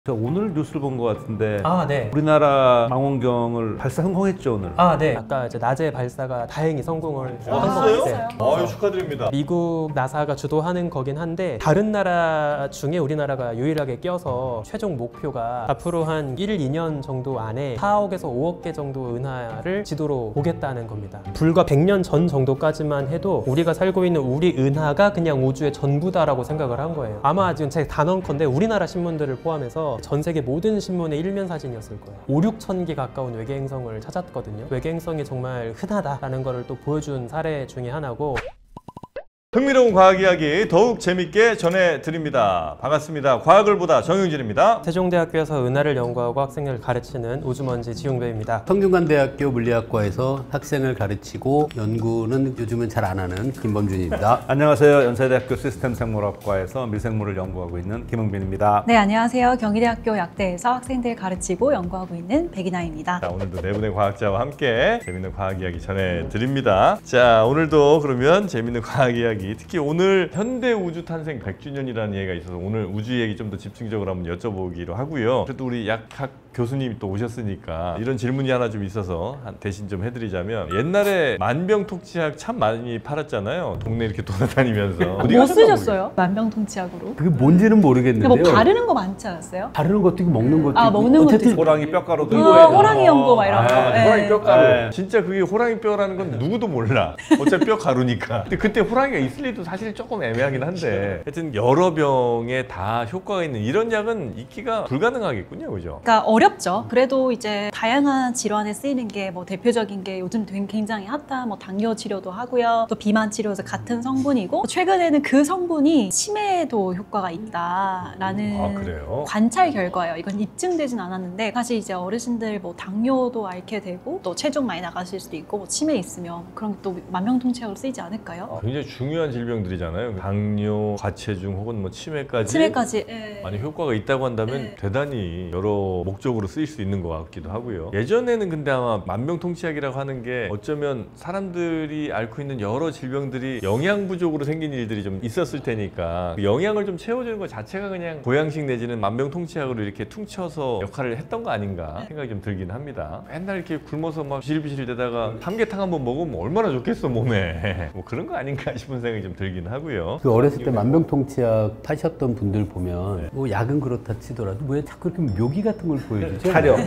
저 오늘 뉴스를 본 것 같은데 네. 우리나라 망원경을 발사 성공했죠 오늘. 네. 아까 이제 낮에 발사가 다행히 성공을 한 것 했어요? 같아요. 아유, 축하드립니다. 미국 나사가 주도하는 거긴 한데 다른 나라 중에 우리나라가 유일하게 껴서 최종 목표가 앞으로 한 1, 2년 정도 안에 4억에서 5억 개 정도 은하를 지도로 보겠다는 겁니다. 불과 100년 전 정도까지만 해도 우리가 살고 있는 우리 은하가 그냥 우주의 전부다라고 생각을 한 거예요. 아마 지금 제 단언컨대 우리나라 신문들을 포함해서 전 세계 모든 신문의 일면 사진이었을 거예요. 5, 6천 개 가까운 외계 행성을 찾았거든요. 외계 행성이 정말 흔하다라는 거를 또 보여준 사례 중에 하나고. 흥미로운 과학 이야기 더욱 재밌게 전해드립니다. 반갑습니다. 과학을 보다 정영진입니다. 세종대학교에서 은하를 연구하고 학생을 가르치는 우주먼지 지용배입니다. 성균관대학교 물리학과에서 학생을 가르치고 연구는 요즘은 잘 안 하는 김범준입니다. 안녕하세요. 연세대학교 시스템생물학과에서 미생물을 연구하고 있는 김흥빈입니다. 네, 안녕하세요. 경희대학교 약대에서 학생들 가르치고 연구하고 있는 백이나입니다. 자, 오늘도 네 분의 과학자와 함께 재밌는 과학 이야기 전해드립니다. 자, 오늘도 그러면 재밌는 과학 이야기, 특히 오늘 현대 우주 탄생 100주년이라는 얘기가 있어서 오늘 우주 얘기 좀 더 집중적으로 한번 여쭤보기로 하고요. 그래도 우리 약학 교수님이 또 오셨으니까 이런 질문이 하나 좀 있어서 대신 좀 해드리자면, 옛날에 만병통치약 참 많이 팔았잖아요. 동네 이렇게 돌아다니면서. 어디 뭐 가셨나 쓰셨어요? 만병통치약으로? 그게 뭔지는 모르겠는데요. 뭐 바르는 거 많지 않았어요? 바르는 것도 있고 먹는 것도 있고. 먹는 것도 어쨌든 호랑이 뼈가루 들고 호랑이 연고 막 이런 거. 네. 호랑이 뼈가루. 진짜 그게 호랑이 뼈라는 건 누구도 몰라. 어차피 뼈 가루니까. 근데 그때 호랑이가 있을 리도 사실 조금 애매하긴 한데, 하여튼 여러 병에 다 효과가 있는 이런 약은 있기가 불가능하겠군요, 그죠? 그러니까 어렵죠. 그래도 이제 다양한 질환에 쓰이는 게 뭐 대표적인 게 요즘 굉장히 핫한 뭐 당뇨 치료도 하고요. 또 비만 치료에서 같은 성분이고, 최근에는 그 성분이 치매에도 효과가 있다라는 그래요? 관찰 결과예요. 이건 입증되진 않았는데, 사실 이제 어르신들 뭐 당뇨도 앓게 되고 또 체중 많이 나가실 수도 있고 뭐 치매 있으면 그런 또 만병통치약으로 쓰이지 않을까요? 굉장히 중요한 질병들이잖아요. 당뇨, 과체중 혹은 뭐 치매까지. 예. 만약 효과가 있다고 한다면 대단히 여러 목적으로 쓰일 수 있는 것 같기도 하고요. 예전에는 근데 아마 만병통치약이라고 하는 게 어쩌면 사람들이 앓고 있는 여러 질병들이 영양 부족으로 생긴 일들이 좀 있었을 테니까 그 영양을 좀 채워주는 것 자체가 그냥 보양식 내지는 만병통치약으로 이렇게 퉁쳐서 역할을 했던 거 아닌가 생각이 좀 들긴 합니다. 맨날 이렇게 굶어서 막 비실비실 대다가 삼계탕 한번 먹으면 얼마나 좋겠어 몸에. 뭐 그런 거 아닌가 싶은 생각이 좀 들긴 하고요. 그 어렸을 때 만병통치약 파셨던 분들 보면 뭐 약은 그렇다 치더라도 왜 자꾸 이렇게 묘기 같은 걸 보여주죠? 차려.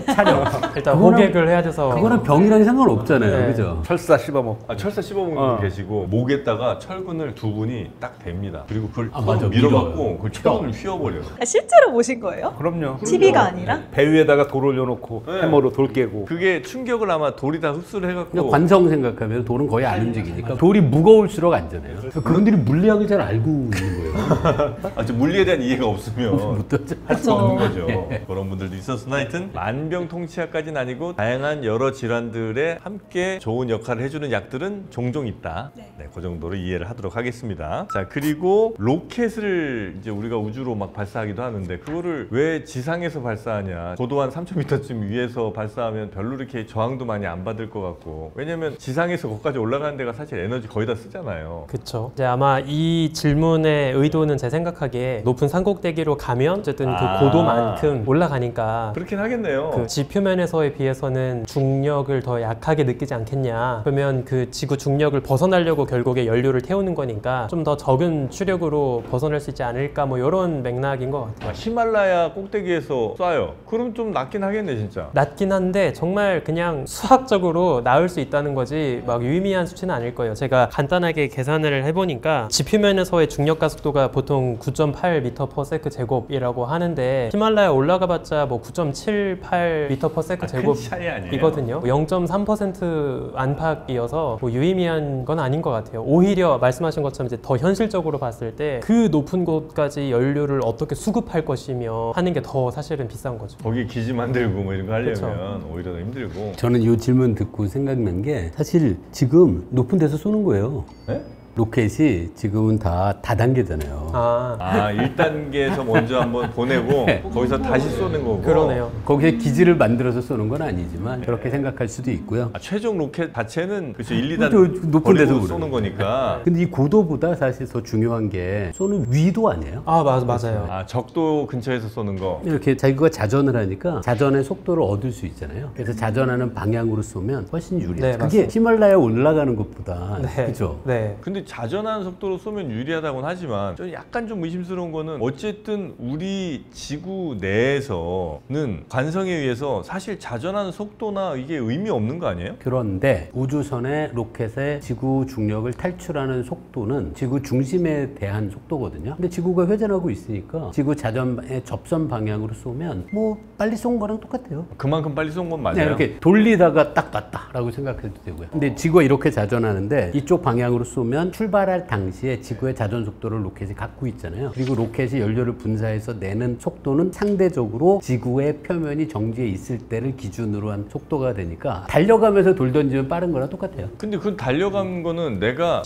일단 호객을 해야 돼서 그거랑 병이랑 상관없잖아요. 네. 그죠? 철사 씹어먹고. 철사 씹어먹는 분 계시고, 목에다가 철근을 두 분이 딱 댑니다. 그리고 그걸 맞아, 밀어갖고 그걸 철근을 휘어버려요. 실제로 보신 거예요? 그럼요. TV가 아니라? 배 위에다가 돌 올려놓고 해머로 돌 깨고. 그게 충격을 아마 돌이 다 흡수를 해갖고. 그냥 관성 생각하면 돌은 거의 안 움직이니까 돌이 무거울수록 안전해요. 그분들이 물리학을 잘 알고 있는 거예요. 물리에 대한 이해가 없으면 할 수 없는 거죠. 네. 그런 분들도 있었으나 하여튼 만병통치약까지는 아니고 다양한 여러 질환들에 함께 좋은 역할을 해주는 약들은 종종 있다. 네, 그 정도로 이해를 하도록 하겠습니다. 자, 그리고 로켓을 이제 우리가 우주로 막 발사하기도 하는데, 그거를 왜 지상에서 발사하냐, 고도 한 3,000m쯤 위에서 발사하면 별로 이렇게 저항도 많이 안 받을 것 같고, 왜냐면 지상에서 거기까지 올라가는 데가 사실 에너지 거의 다 쓰잖아요. 그렇죠. 이제 아마 이 질문의 의도는 제 생각하기에 높은 산꼭대기로 가면 어쨌든 그 고도만큼 올라가니까 그렇긴 하겠네요. 그 지표면에서에 비해서는 중력을 더 약하게 느끼지 않겠냐. 그러면 그 지구 중력을 벗어나려고 결국에 연료를 태우는 거니까 좀 더 적은 추력으로 벗어날 수 있지 않을까, 뭐 이런 맥락인 것 같아요. 히말라야 꼭대기에서 쏴요. 그럼 좀 낫긴 하겠네 진짜. 낮긴 한데 정말 그냥 수학적으로 나을 수 있다는 거지 막 유의미한 수치는 아닐 거예요. 제가 간단하게 계산을 해보니까 지표면에서의 중력 가속도가 보통 9.8m/s 제곱이라고 하는데, 히말라야 올라가봤자 뭐 9.78m/s 제곱 차이 아니에요? 이거든요. 0.3% 안팎이어서 뭐 유의미한 건 아닌 것 같아요. 오히려 말씀하신 것처럼 이제 더 현실적으로 봤을 때 그 높은 곳까지 연료를 어떻게 수급할 것이며 하는 게 더 사실은 비싼 거죠. 거기 기지 만들고 뭐 이런 거 하려면 그쵸. 오히려 더 힘들고. 저는 이 질문 듣고 생각난 게, 사실 지금 높은 데서 쏘는 거예요. 네? 로켓이 지금은 다 다단계잖아요. 아, 1단계에서 먼저 한번 보내고 네. 거기서 다시 쏘는 거고. 그러네요. 거기에 기지를 만들어서 쏘는 건 아니지만 그렇게 생각할 수도 있고요. 최종 로켓 자체는 그렇죠. 1, 2단 그렇죠. 높은 데서 쏘는 거니까. 근데 이 고도보다 사실 더 중요한 게 쏘는 위도 아니에요? 맞아요. 적도 근처에서 쏘는 거. 이렇게 자기가 자전을 하니까 자전의 속도를 얻을 수 있잖아요. 그래서 자전하는 방향으로 쏘면 훨씬 유리해요. 네, 그게 맞습니다. 히말라야 올라가는 것보다 네. 그렇죠. 네. 근데 자전하는 속도로 쏘면 유리하다고는 하지만 저 약간 좀 의심스러운 거는 어쨌든 우리 지구 내에서는 관성에 의해서 사실 자전하는 속도나 이게 의미 없는 거 아니에요? 그런데 우주선의 로켓의 지구 중력을 탈출하는 속도는 지구 중심에 대한 속도거든요. 근데 지구가 회전하고 있으니까 지구 자전의 접선 방향으로 쏘면 뭐 빨리 쏜 거랑 똑같아요. 그만큼 빨리 쏜 건 맞아요. 그냥 이렇게 돌리다가 딱 땄다라고 생각해도 되고요. 근데 지구가 이렇게 자전하는데 이쪽 방향으로 쏘면 출발할 당시에 지구의 자전 속도를 로켓이 갖고 있잖아요. 그리고 로켓이 연료를 분사해서 내는 속도는 상대적으로 지구의 표면이 정지해 있을 때를 기준으로 한 속도가 되니까 달려가면서 돌 던지면 빠른 거랑 똑같아요. 근데 그 달려간 거는 내가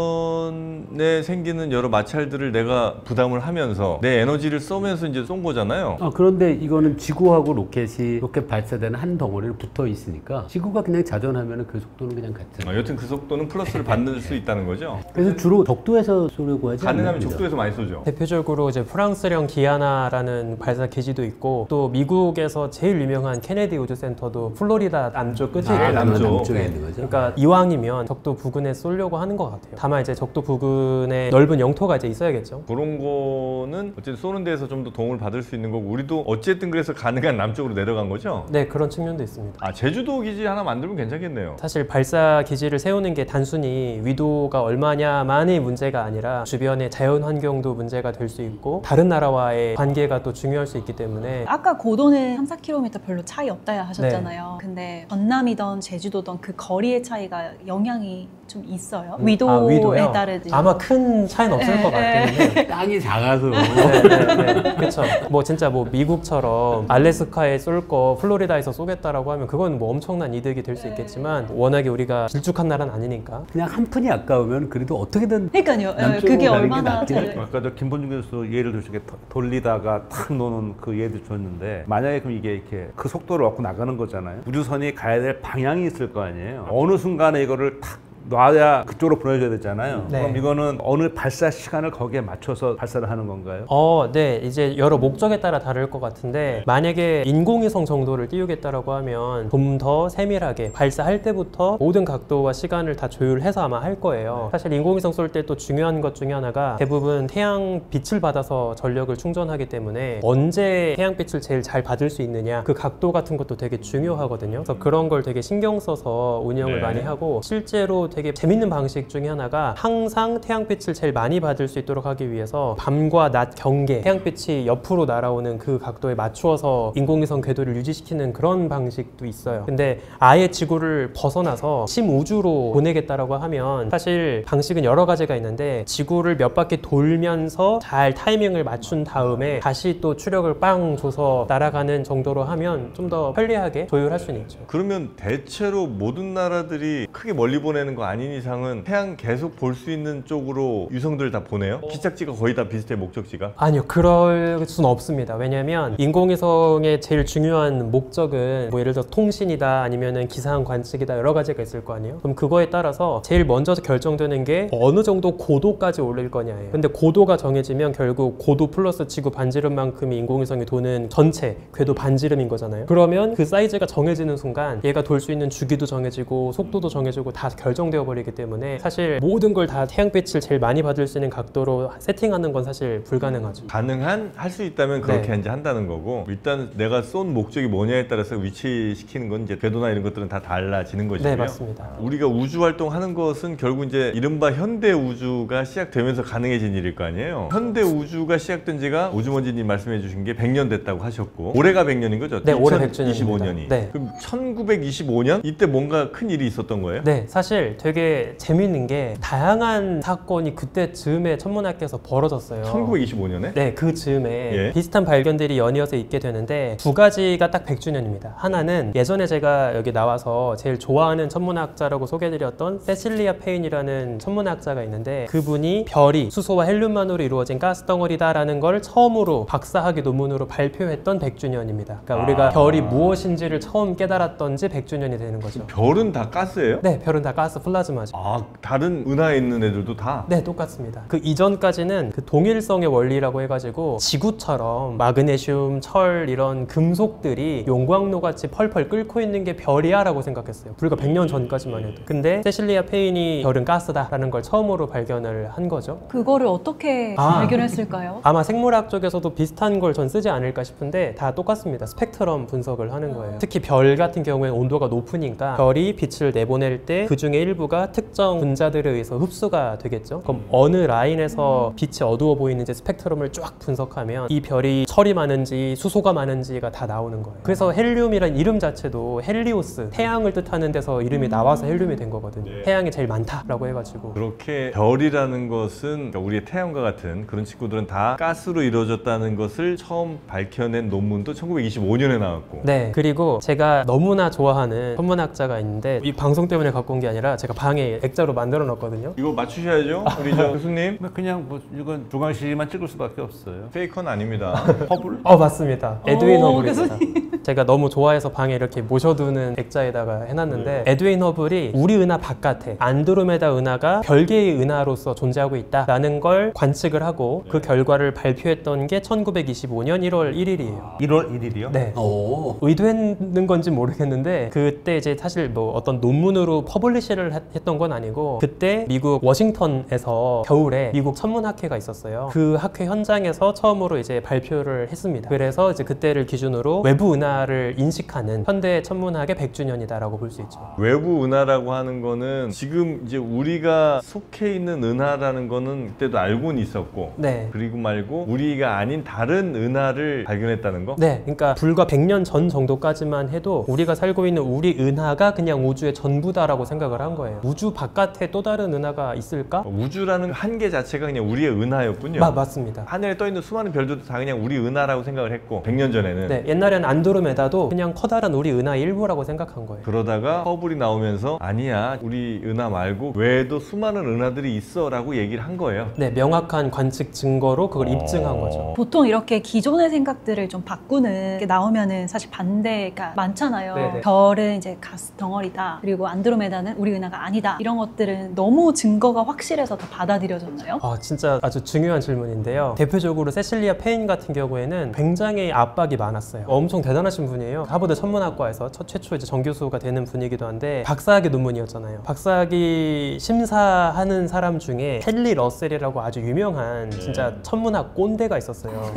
지표면에 생기는 여러 마찰들을 내가 부담을 하면서 내 에너지를 쏘면서 이제 쏜 거잖아요. 그런데 이거는 지구하고 로켓이 로켓 발사되는 한 덩어리로 붙어 있으니까 지구가 그냥 자전하면 그 속도는 그냥 같잖아요. 여튼 그 속도는 플러스를 받을 수 있다는 거죠. 그래서 주로 적도에서 쏘려고 하지 가능하면 않나요? 적도에서 많이 쏘죠. 대표적으로 이제 프랑스령 기아나라는 발사 기지도 있고 또 미국에서 제일 유명한 케네디 우주센터도 플로리다 남쪽 끝에 있거든요. 남쪽. 남쪽에 있는 거죠. 그러니까 이왕이면 적도 부근에 쏘려고 하는 것 같아요. 다만 이제 적도 부근에 넓은 영토가 이제 있어야겠죠. 그런 거는 어쨌든 쏘는 데에서 좀 더 도움을 받을 수 있는 거고 우리도 어쨌든 그래서 가능한 남쪽으로 내려간 거죠. 네, 그런 측면도 있습니다. 제주도 기지 하나 만들면 괜찮겠네요. 사실 발사 기지를 세우는 게 단순히 위도가 얼마냐만의 문제가 아니라 주변의 자연 환경도 문제가 될 수 있고 다른 나라와의 관계가 또 중요할 수 있기 때문에 아까 고도는 3, 4km 별로 차이 없다 하셨잖아요. 근데 전남이던 제주도던 그 거리의 차이가 영향이 좀 있어요. 위도에 위도요? 따르지. 아마 큰 차이는 없을 것 같기는 해요. 땅이 작아서 네. 그렇죠. 뭐 진짜 뭐 미국처럼 알래스카에 쏠 거 플로리다에서 쏘겠다라고 하면 그건 뭐 엄청난 이득이 될 수 있겠지만 워낙에 우리가 길쭉한 나라는 아니니까. 그냥 한 푼이 아까우면 그래도 어떻게든 그러니까요. 남쪽으로 그게 가는 게 얼마나 낫긴 차이를. 아까 저 김본중 교수 예를 들으시게 돌리다가 탁 노는 그 예도 줬는데 만약에 그럼 이게 이렇게 그 속도를 얻고 나가는 거잖아요. 우주선이 가야 될 방향이 있을 거 아니에요. 어느 순간에 이거를 탁 놔야 그쪽으로 보내줘야 되잖아요. 네. 그럼 이거는 어느 발사 시간을 거기에 맞춰서 발사를 하는 건가요? 네. 이제 여러 목적에 따라 다를 것 같은데 만약에 인공위성 정도를 띄우겠다라고 하면 좀 더 세밀하게 발사할 때부터 모든 각도와 시간을 다 조율해서 아마 할 거예요. 사실 인공위성 쏠 때 또 중요한 것 중에 하나가 대부분 태양 빛을 받아서 전력을 충전하기 때문에 언제 태양빛을 제일 잘 받을 수 있느냐 그 각도 같은 것도 되게 중요하거든요. 그래서 그런 걸 되게 신경 써서 운영을 네. 많이 하고 실제로 되게 재밌는 방식 중에 하나가 항상 태양빛을 제일 많이 받을 수 있도록 하기 위해서 밤과 낮 경계 태양빛이 옆으로 날아오는 그 각도에 맞추어서 인공위성 궤도를 유지시키는 그런 방식도 있어요. 근데 아예 지구를 벗어나서 심우주로 보내겠다라고 하면 사실 방식은 여러 가지가 있는데 지구를 몇 바퀴 돌면서 잘 타이밍을 맞춘 다음에 다시 또 추력을 빵 줘서 날아가는 정도로 하면 좀 더 편리하게 조율할 수는 있죠. 그러면 대체로 모든 나라들이 크게 멀리 보내는 거 아닌 이상은 태양 계속 볼 수 있는 쪽으로 유성들을 다 보내요? 기착지가 거의 다 비슷해, 목적지가? 아니요, 그럴 수는 없습니다. 왜냐하면 인공위성의 제일 중요한 목적은 뭐 예를 들어 통신이다 아니면은 기상 관측이다 여러 가지가 있을 거 아니에요. 그럼 그거에 따라서 제일 먼저 결정되는 게 어느 정도 고도까지 올릴 거냐예요. 근데 고도가 정해지면 결국 고도 플러스 지구 반지름만큼이 인공위성이 도는 전체 궤도 반지름인 거잖아요. 그러면 그 사이즈가 정해지는 순간 얘가 돌 수 있는 주기도 정해지고 속도도 정해지고 다 결정되어 버리기 때문에 사실 모든 걸 다 태양빛을 제일 많이 받을 수 있는 각도로 세팅하는 건 사실 불가능하죠. 할 수 있다면 그렇게 네. 이제 한다는 거고 일단 내가 쏜 목적이 뭐냐에 따라서 위치시키는 건 이제 궤도나 이런 것들은 다 달라지는 것이고요. 네, 맞습니다. 우리가 우주 활동하는 것은 결국 이제 이른바 현대 우주가 시작되면서 가능해진 일일 거 아니에요. 현대 우주가 시작된 지가 오주먼지님 말씀해 주신 게 100년 됐다고 하셨고 올해가 100년인 거죠? 네, 올해 2025년이. 100주년입니다. 네. 그럼 1925년? 이때 뭔가 큰 일이 있었던 거예요? 네, 사실 되게 재밌는 게 다양한 사건이 그때 즈음에 천문학계에서 벌어졌어요. 1925년에? 네, 그 즈음에 예. 비슷한 발견들이 연이어서 있게 되는데 두 가지가 딱 100주년입니다. 하나는 예전에 제가 여기 나와서 제일 좋아하는 천문학자라고 소개해드렸던 세실리아 페인이라는 천문학자가 있는데 그분이 별이 수소와 헬륨만으로 이루어진 가스덩어리다라는 걸 처음으로 박사학위 논문으로 발표했던 100주년입니다. 그러니까 우리가 별이 무엇인지를 처음 깨달았던 지 100주년이 되는 거죠. 별은 다 가스예요? 네, 별은 다 가스 플라즈마죠. 아, 다른 은하에 있는 애들도 다? 네, 똑같습니다. 그 이전까지는 그 동일성의 원리라고 해가지고 지구처럼 마그네슘, 철 이런 금속들이 용광로 같이 펄펄 끓고 있는 게 별이야 라고 생각했어요. 불과 100년 전까지만 해도. 근데 세실리아 페인이 별은 가스다라는 걸 처음으로 발견을 한 거죠. 그거를 어떻게 발견했을까요? 아마 생물학 쪽에서도 비슷한 걸 전 쓰지 않을까 싶은데 다 똑같습니다. 스펙트럼 분석을 하는 거예요. 특히 별 같은 경우에는 온도가 높으니까 별이 빛을 내보낼 때 그 중에 일부가 특정 분자들에 의해서 흡수가 되겠죠. 그럼 어느 라인에서 빛이 어두워 보이는지 스펙트럼을 쫙 분석하면 이 별이 철이 많은지 수소가 많은지가 다 나오는 거예요. 그래서 헬륨이란 이름 자체도 헬리오스, 태양을 뜻하는 데서 이름이 나와서 헬륨이 된 거거든요. 태양이 제일 많다라고 해가지고. 그렇게 별이라는 것은 그러니까 우리의 태양과 같은 그런 친구들은 다 가스로 이루어졌다는 것을 처음 밝혀낸 논문도 1925년에 나왔고. 네, 그리고 제가 너무나 좋아하는 천문학자가 있는데 이 방송 때문에 갖고 온 게 아니라 제가 방에 액자로 만들어 놨거든요. 이거 맞추셔야죠, 우리 저 교수님. 그냥 뭐 이건 주광식만 찍을 수밖에 없어요. 페이커는 아닙니다. 허블? 맞습니다. 에드윈 오, 허블입니다. 제가 너무 좋아해서 방에 이렇게 모셔두는 액자에다가 해놨는데 에드윈 허블이 우리 은하 바깥에 안드로메다 은하가 별개의 은하로서 존재하고 있다라는 걸 관측을 하고 그 결과를 발표했던 게 1925년 1월 1일이에요. 1월 1일이요? 네. 오. 의도했는 건지 모르겠는데 그때 이제 사실 뭐 어떤 논문으로 퍼블리시를 했던 건 아니고 그때 미국 워싱턴에서 겨울에 미국 천문학회가 있었어요. 그 학회 현장에서 처음으로 이제 발표를 했습니다. 그래서 이제 그때를 기준으로 외부 은하를 인식하는 현대 천문학의 100주년이다라고 볼 수 있죠. 외부 은하라고 하는 거는 지금 이제 우리가 속해 있는 은하라는 거는 그때도 알고는 있었고, 네. 그리고 말고 우리가 아닌 다른 은하를 발견했다는 거? 네, 그러니까 불과 100년 전 정도까지만 해도 우리가 살고 있는 우리 은하가 그냥 우주의 전부다라고 생각을 한 거예요. 우주 바깥에 또 다른 은하가 있을까? 우주라는 한계 자체가 그냥 우리의 은하였군요. 맞습니다. 하늘에 떠 있는 수많은 별들도 다 그냥 우리 은하라고 생각을 했고 100년 전에는. 네, 옛날에는 안드로메다도 그냥 커다란 우리 은하의 일부라고 생각한 거예요. 그러다가 허블이 나오면서 아니야, 우리 은하 말고 외에도 수많은 은하들이 있어 라고 얘기를 한 거예요. 네, 명확한 관측 증거로 그걸 입증한 거죠. 보통 이렇게 기존의 생각들을 좀 바꾸는 게 나오면은 사실 반대가 많잖아요. 네네. 별은 이제 가스 덩어리다. 그리고 안드로메다는 우리 은하가 아니다. 이런 것들은 너무 증거가 확실해서 더 받아들여졌나요? 진짜 아주 중요한 질문인데요. 대표적으로 세실리아 페인 같은 경우에는 굉장히 압박이 많았어요. 엄청 대단하신 분이에요. 하버드 천문학과에서 최초 이제 정교수가 되는 분이기도 한데 박사학위 논문이었잖아요. 박사학위 심사하는 사람 중에 헨리 러셀이라고 아주 유명한 진짜 천문학 꼰대가 있었어요.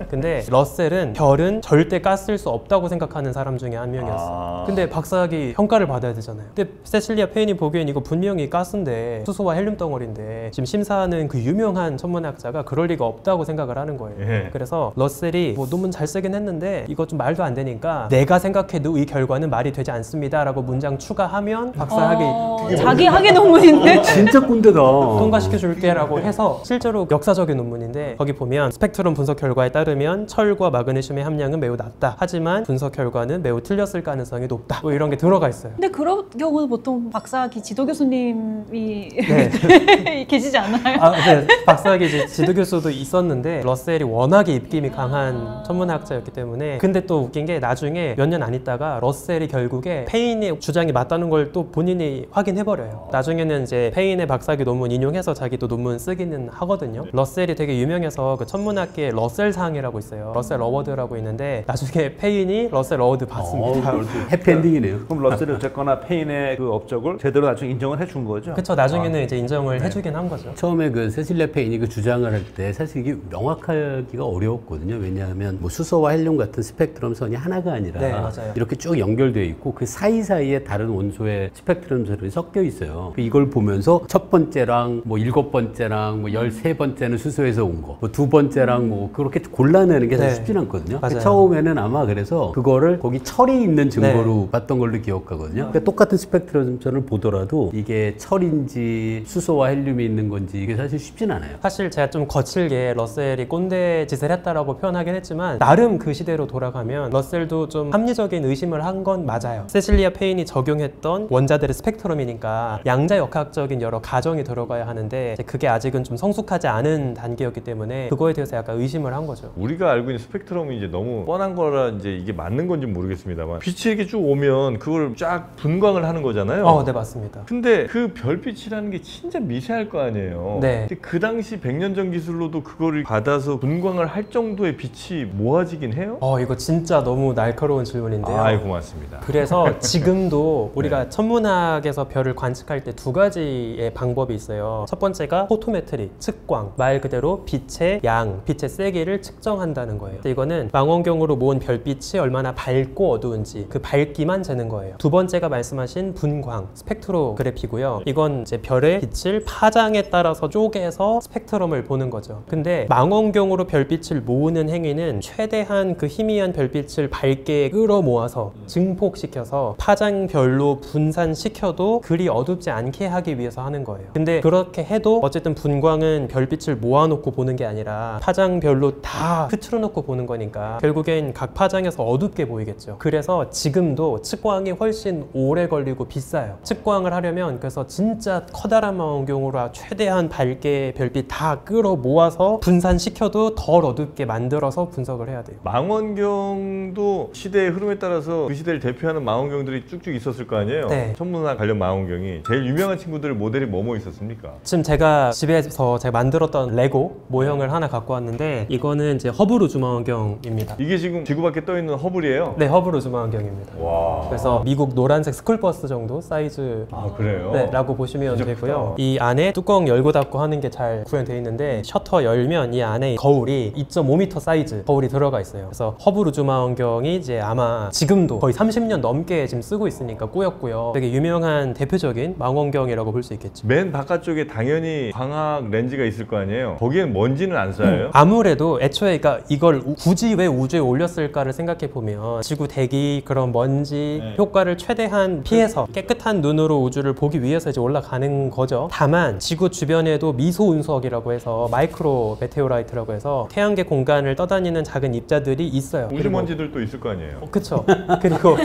근데 러셀은 별은 절대 가스일 수 없다고 생각하는 사람 중에 한 명이었어요. 근데 박사학위 평가를 받아야 되잖아요. 근데 세실리아 페인이 보기엔 이거 분명히 가스인데 수소와 헬륨 덩어리인데 지금 심사하는 그 유명한 천문학자가 그럴 리가 없다고 생각을 하는 거예요. 예. 그래서 러셀이 뭐 논문 잘 쓰긴 했는데 이거 좀 말도 안 되니까 내가 생각해도 이 결과는 말이 되지 않습니다 라고 문장 추가하면 박사학위 자기 학위 논문인데? 진짜 꼰대다. 통과시켜 줄게 라고 해서 실제로 역사적인 논문인데 거기 보면 스펙트럼 분석 결과에 따르면 철과 마그네슘의 함량은 매우 낮다. 하지만 분석 결과는 매우 틀렸을 가능성이 높다. 뭐 이런 게 들어가 있어요. 근데 그런 경우는 보통 박사학위 지도 교수님이 네. 계시지 않나요? 네. 박사학위 지도 교수도 있었는데 러셀이 워낙에 입김이 강한 천문학자였기 때문에 근데 또 웃긴 게 나중에 몇 년 안 있다가 러셀이 결국에 페인의 주장이 맞다는 걸 또 본인이 확인해버려요. 나중에는 이제 페인의 박사학위 논문 인용해서 자기도 논문 쓰기는 하거든요. 러셀이 되게 유명해서 그 천문학계에 러셀상이라고 있어요. 러셀 어워드라고 있는데 나중에 페인이 러셀 어워드 받습니다. 해피엔딩이네요. 그럼 러셀이 어쨌거나 페인의 그 업적을 제대로 나중에 인정을 해준 거죠? 그쵸, 나중에는 이제 인정을 해주긴 한 거죠. 처음에 그 세실리아 페인이 그 주장을 할 때 사실 이게 명확하기가 어려웠거든요. 왜냐하면 뭐 수소와 헬륨 같은 스펙트럼 선 선이 하나가 아니라 네, 맞아요. 이렇게 쭉 연결되어 있고 그 사이사이에 다른 원소의 스펙트럼들이 섞여 있어요. 이걸 보면서 첫 번째랑 뭐 7번째랑 뭐 13번째는 수소에서 온 거, 뭐 2번째랑 뭐 그렇게 골라내는 게 사실 네. 쉽진 않거든요. 맞아요. 처음에는 아마 그래서 그거를 거기 철이 있는 증거로 네. 봤던 걸로 기억하거든요. 그러니까 똑같은 스펙트럼을 보더라도 이게 철인지 수소와 헬륨이 있는 건지 이게 사실 쉽진 않아요. 사실 제가 좀 거칠게 러셀이 꼰대 짓을 했다라고 표현하긴 했지만 나름 그 시대로 돌아가면 러셀도 좀 합리적인 의심을 한 건 맞아요. 세실리아 페인이 적용했던 원자들의 스펙트럼이니까 양자역학적인 여러 가정이 들어가야 하는데 이제 그게 아직은 좀 성숙하지 않은 단계였기 때문에 그거에 대해서 약간 의심을 한 거죠. 우리가 알고 있는 스펙트럼이 이제 너무 뻔한 거라 이제 이게 맞는 건지 모르겠습니다만 빛이 이렇게 쭉 오면 그걸 쫙 분광을 하는 거잖아요. 네, 맞습니다. 근데 그 별빛이라는 게 진짜 미세할 거 아니에요. 네. 근데 그 당시 100년 전 기술로도 그거를 받아서 분광을 할 정도의 빛이 모아지긴 해요? 이거 진짜 너무 날카로운 질문인데요. 아이 고맙습니다. 그래서 지금도 우리가 천문학에서 별을 관측할 때 두 가지의 방법이 있어요. 첫 번째가 포토메트리, 측광, 말 그대로 빛의 양, 빛의 세기를 측정한다는 거예요. 이거는 망원경으로 모은 별빛이 얼마나 밝고 어두운지 그 밝기만 재는 거예요. 두 번째가 말씀하신 분광, 스펙트로그래피고요. 이건 이제 별의 빛을 파장에 따라서 쪼개서 스펙트럼을 보는 거죠. 근데 망원경으로 별빛을 모으는 행위는 최대한 그 희미한 별빛을 밝게 끌어모아서 증폭시켜서 파장별로 분산시켜도 그리 어둡지 않게 하기 위해서 하는 거예요. 근데 그렇게 해도 어쨌든 분광은 별빛을 모아놓고 보는 게 아니라 파장별로 다 흐트러 놓고 보는 거니까 결국엔 각 파장에서 어둡게 보이겠죠. 그래서 지금도 측광이 훨씬 오래 걸리고 비싸요. 측광을 하려면 그래서 진짜 커다란 망원경으로 최대한 밝게 별빛 다 끌어 모아서 분산시켜도 덜 어둡게 만들어서 분석을 해야 돼요. 망원경도 시대의 흐름에 따라서 그 시대를 대표하는 망원경들이 쭉쭉 있었을 거 아니에요? 네. 천문학 관련 망원경이 제일 유명한 친구들 모델이 뭐뭐 있었습니까? 지금 제가 집에서 제가 만들었던 레고 모형을 하나 갖고 왔는데 이거는 이제 허블 우주 망원경입니다. 이게 지금 지구 밖에 떠 있는 허블이에요? 네, 허블 우주 망원경입니다. 와. 그래서 미국 노란색 스쿨버스 정도 사이즈 아 그래요? 네, 라고 보시면 진짜 되고요. 크다. 이 안에 뚜껑 열고 닫고 하는 게 잘 구현되어 있는데 셔터 열면 이 안에 거울이 2.5m 사이즈 거울이 들어가 있어요. 그래서 허블 우주 망원경이 이제 아마 지금도 거의 30년 넘게 지금 쓰고 있으니까 꾸역꾸역 되게 유명한 대표적인 망원경이라고 볼 수 있겠죠. 맨 바깥쪽에 당연히 광학 렌즈가 있을 거 아니에요? 거기엔 먼지는 안 쌓여요? 아무래도 애초에 그러니까 이걸 굳이 왜 우주에 올렸을까를 생각해 보면 지구 대기 그런 먼지 효과를 최대한 피해서 깨끗한 눈으로 우주를 보기 위해서 이제 올라가는 거죠. 다만 지구 주변에도 미소 운석이라고 해서 마이크로 메테오라이트라고 해서 태양계 공간을 떠다니는 작은 입자들이 있어요. 우주먼지들도 있을 거 아니에요? 그쵸. 그리고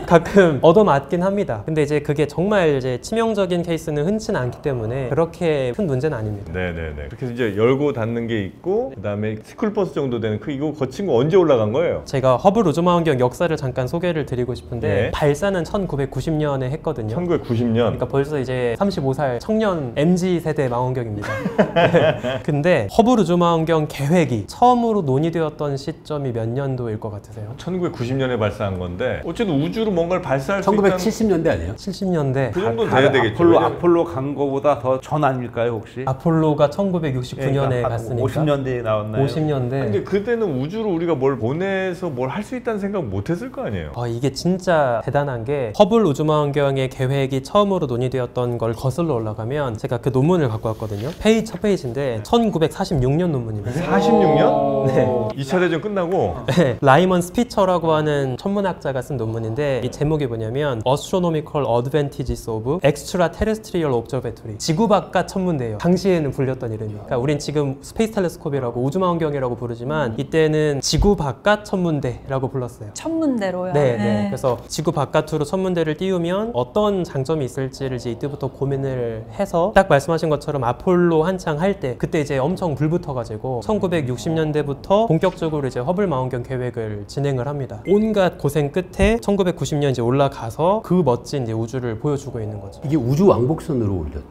가끔 얻어맞긴 합니다. 근데 이제 그게 정말 이제 치명적인 케이스는 흔치는 않기 때문에 그렇게 큰 문제는 아닙니다. 네네네. 그렇게 해서 이제 열고 닫는 게 있고 그다음에 스쿨버스 정도 되는 크기고 그 친구 언제 올라간 거예요? 제가 허블 우주망원경 역사를 잠깐 소개를 드리고 싶은데 네. 발사는 1990년에 했거든요. 1990년. 그러니까 벌써 이제 35살 청년 MZ 세대 망원경입니다. 네. 근데 허블 우주망원경 계획이 처음으로 논의되었던 시점이 몇 년도일 것 같으세요? 1990년에 발사한 건데 어쨌든 우주로 뭔가를 발사할 수 있다는 1970년대 아니에요? 70년대. 그 정도는 돼야 되겠죠. 아폴로 간 거보다 더 전 아닐까요 혹시? 아폴로가 1969년에 그러니까 갔으니까 50년대에 나왔나요? 50년대. 근데 그때는 우주로 우리가 뭘 보내서 뭘 할 수 있다는 생각 못 했을 거 아니에요? 이게 진짜 대단한 게 허블 우주망원경의 계획이 처음으로 논의되었던 걸 거슬러 올라가면 제가 그 논문을 갖고 왔거든요. 첫 페이지인데 1946년 논문입니다. 46년? 네. 2차 대전 끝나고 네, 라이먼 스피처라고 하는 천문학자가 쓴 논문인데 이 제목이 뭐냐면 Astronomical Advantages of Extraterrestrial Observatory 지구 바깥 천문대예요. 당시에는 불렸던 이름이. 그러니까 우린 지금 스페이스 텔레스콥이라고 우주망원경이라고 부르지만 이때는 지구 바깥 천문대라고 불렀어요. 천문대로요. 네. 그래서 지구 바깥으로 천문대를 띄우면 어떤 장점이 있을지를 이제 이때부터 고민을 해서 딱 말씀하신 것처럼 아폴로 한창 할 때 그때 이제 엄청 불붙어가지고 1960년대부터 본격적으로 이제 허블 망원경 계획을 진행을 합니다. 온갖 고생 끝에 1990년 이제 올라가서 그 멋진 이제 우주를 보여주고 있는 거죠. 이게 우주 왕복선으로 올렸죠.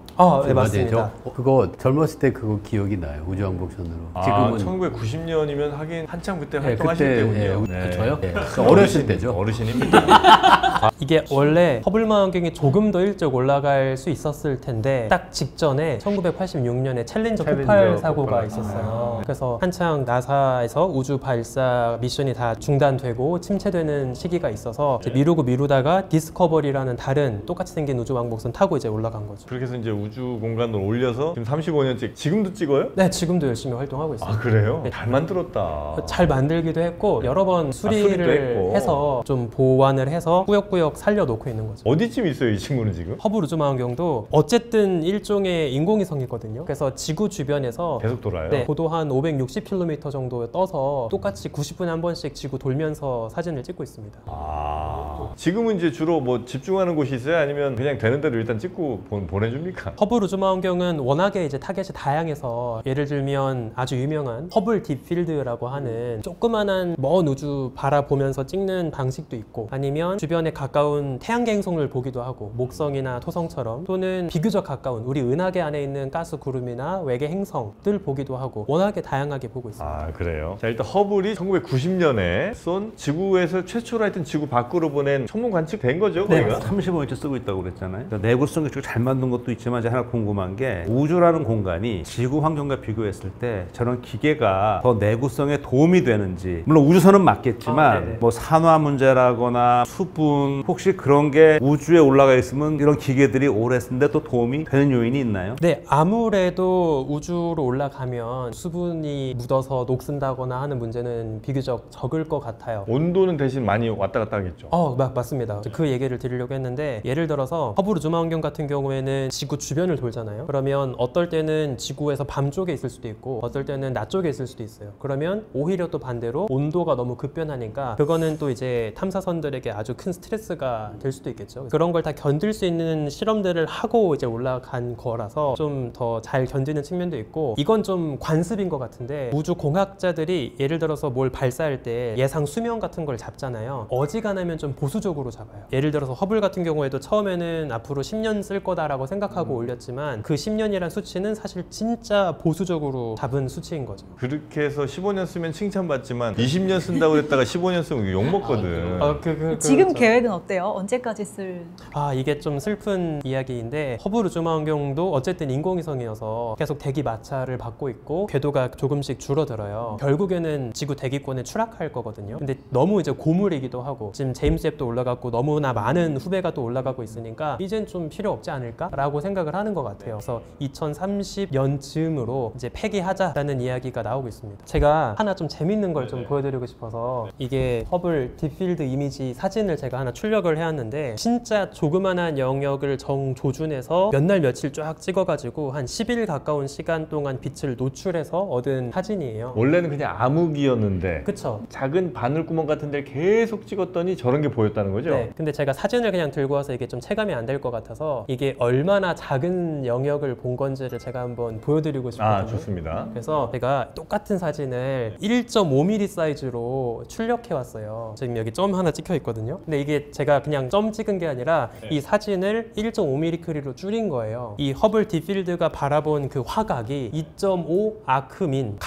네, 맞습니다. 그거 젊었을 때 그거 기억이 나요. 우주왕복선으로. 아, 지금은 1990년이면 하긴 한참 그때 네, 활동하실 때군요. 저요? 네. 어렸을 때죠. 어르신입니다. 이게 원래 허블 망원경이 조금 더 일찍 올라갈 수 있었을 텐데 딱 직전에 1986년에 챌린저 폭발 사고가 있었어요. 그래서 한창 나사에서 우주 발사 미션이 다 중단되고 침체되는 시기가 있어서 이제 미루다가 디스커버리라는 다른 똑같이 생긴 우주 왕복선 타고 이제 올라간 거죠. 그렇게 해서 이제 우주 공간으로 올려서 지금 35년째 지금도 찍어요? 네, 지금도 열심히 활동하고 있습니다. 아, 그래요? 네. 잘 만들었다. 잘 만들기도 했고 여러 번 수리도 수리를 했고. 해서 좀 보완을 해서 꾸역꾸역 살려놓고 있는 거죠. 어디쯤 있어요, 이 친구는 지금? 허블 우주망원경도 어쨌든 일종의 인공위성이거든요. 그래서 지구 주변에서 계속 돌아요? 네, 고도 한 560km 정도 떠서 똑같이 90분에 한 번씩 지구 돌면서 사진을 찍고 있습니다. 아, 지금은 이제 주로 뭐 집중하는 곳이 있어요? 아니면 그냥 되는 대로 일단 찍고 보내줍니까? 허블 우주망원경은 워낙에 이제 타겟이 다양해서 예를 들면 아주 유명한 허블 딥필드라고 하는 조그만한 먼 우주 바라보면서 찍는 방식도 있고 아니면 주변에 가까운 태양계 행성을 보기도 하고 목성이나 토성처럼 또는 비교적 가까운 우리 은하계 안에 있는 가스 구름이나 외계 행성들 보기도 하고 워낙에 다양하게 보고 있습니다. 아, 그래요? 자, 일단 허블이 1990년에 쏜 지구에서 최초로 하여튼 지구 밖으로 보낸 천문 관측된 거죠, 네, 거기가? 35인치 쓰고 있다고 그랬잖아요. 그러니까 내구성 기술 잘 만든 것도 있지만 이제 하나 궁금한 게 우주라는 공간이 지구 환경과 비교했을 때 저런 기계가 더 내구성에 도움이 되는지 물론 우주선은 맞겠지만 뭐 산화 문제라거나 수분 혹시 그런 게 우주에 올라가 있으면 이런 기계들이 오래 쓰는데 또 도움이 되는 요인이 있나요? 네, 아무래도 우주로 올라가면 수분이 묻어서 녹슨다거나 하는 문제는 비교적 적을 것 같아요. 온도는 대신 많이 왔다 갔다 하겠죠? 맞습니다. 그 얘기를 드리려고 했는데 예를 들어서 허블 우주망원경 같은 경우에는 지구 주변을 돌잖아요. 그러면 어떨 때는 지구에서 밤 쪽에 있을 수도 있고 어떨 때는 낮 쪽에 있을 수도 있어요. 그러면 오히려 또 반대로 온도가 너무 급변하니까 그거는 또 이제 탐사선들에게 아주 큰 스트레스가 될 수도 있겠죠. 그런 걸 다 견딜 수 있는 실험들을 하고 이제 올라간 거라서 좀 더 잘 견디는 측면도 있고 이건 좀 관습인 것 같은데 우주 공학자들이 예를 들어서 뭘 발사할 때 예상 수명 같은 걸 잡잖아요. 어지간하면 좀 보수적으로 잡아요. 예를 들어서 허블 같은 경우에도 처음에는 앞으로 10년 쓸 거다라고 생각하고 올렸지만 그 10년이란 수치는 사실 진짜 보수적으로 잡은 수치인 거죠. 그렇게 해서 15년 쓰면 칭찬받지만 20년 쓴다고 했다가 15년 쓰면 욕먹거든. 지금 그렇죠. 계획은 어때요? 언제까지 쓸? 이게 좀 슬픈 이야기인데 허블 우주망원경도 어쨌든 인공위성이어서 계속 대기 마찰을 받고 있고 궤도가 조금씩 줄어들어요. 결국에는 지구 대기권에 추락할 거거든요. 근데 너무 이제 고물이기도 하고 지금 제임스 웹도 올라갔고 너무나 많은 후배가 또 올라가고 있으니까 이젠 좀 필요 없지 않을까라고 생각을 하는 것 같아요. 그래서 2030년쯤으로 이제 폐기하자라는 이야기가 나오고 있습니다. 제가 하나 좀 재밌는 걸 좀 보여드리고 싶어서 이게 허블 딥필드 이미지 사진을 제가 하나 출력을 해왔는데 진짜 조그만한 영역을 정조준해서 몇 날 며칠 쫙 찍어가지고 한 10일 가까운 시간 동안 빛을 노출해서 얻은 사진이에요. 원래는 그냥 암흑이었는데 그쵸? 작은 바늘구멍 같은 데를 계속 찍었더니 저런 게 보였다는 거죠? 네. 근데 제가 사진을 그냥 들고 와서 이게 좀 체감이 안 될 것 같아서 이게 얼마나 작은 영역을 본 건지를 제가 한번 보여드리고 싶거든요. 아, 좋습니다. 그래서 제가 똑같은 사진을 1.5mm 사이즈로 출력해 왔어요. 지금 여기 점 하나 찍혀 있거든요. 근데 이게 제가 그냥 점 찍은 게 아니라 이 사진을 1.5mm 크기로 줄인 거예요. 이 허블 딥필드가 바라본 그 화각이 2.5 아크민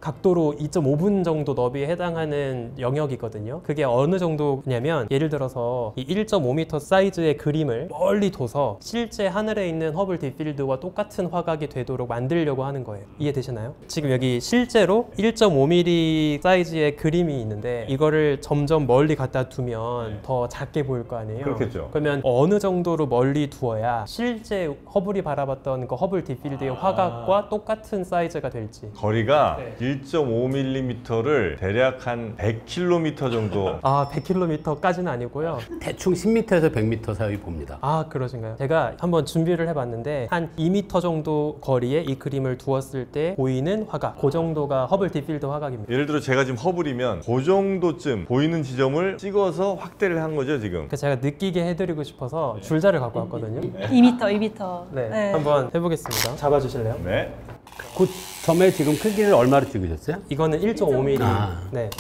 각도로 2.5분 정도 너비에 해당하는 영역이거든요. 그게 어느 정도냐면 예를 들어서 이 1.5m 사이즈의 그림을 멀리 둬서 실제 하늘에 있는 허블 딥필드와 똑같은 화각이 되도록 만들려고 하는 거예요. 이해되시나요? 지금 여기 실제로 1.5mm 사이즈의 그림이 있는데 이거를 점점 멀리 갖다 두면 더 작게 보일 거 아니에요? 그렇겠죠. 그러면 어느 정도로 멀리 두어야 실제 허블이 바라봤던 그 허블 딥필드의 화각과 똑같은 사이즈가 될지. 거리가 1.5mm를 대략 한 100km 정도. 100km까지는 아니고요. 대충 10m에서 100m 사이 봅니다. 그러신가요? 제가 한번 준비를 해봤는데 한 2m 정도 거리에 이 그림을 두었을 때 보이는 화각, 그 정도가 허블 딥필드 화각입니다. 예를 들어 제가 지금 허블이면 그 정도쯤 보이는 지점을 찍어서 확대를 한 거죠, 지금? 그래서 제가 느끼게 해드리고 싶어서 줄자를 갖고 왔거든요. 2m. 네, 한번 해보겠습니다. 잡아주실래요? 네. 그 점의 지금 크기를 얼마로 찍으셨어요? 이거는 1.5mm. 아. 네.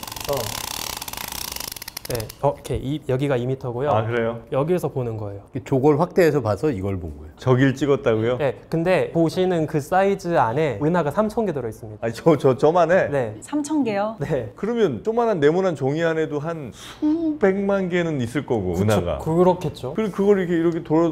네, 이렇게 여기가 2m고요. 아 그래요? 여기에서 보는 거예요. 저걸 확대해서 봐서 이걸 본 거예요. 저길 찍었다고요? 네, 근데 보시는 그 사이즈 안에 은하가 3,000개 들어 있습니다. 아니 저만 해? 네, 3,000개요. 네. 그러면 조만한 네모난 종이 안에도 한 수백만 개는 있을 거고 은하가. 그렇겠죠. 그리고 그걸 이렇게 돌아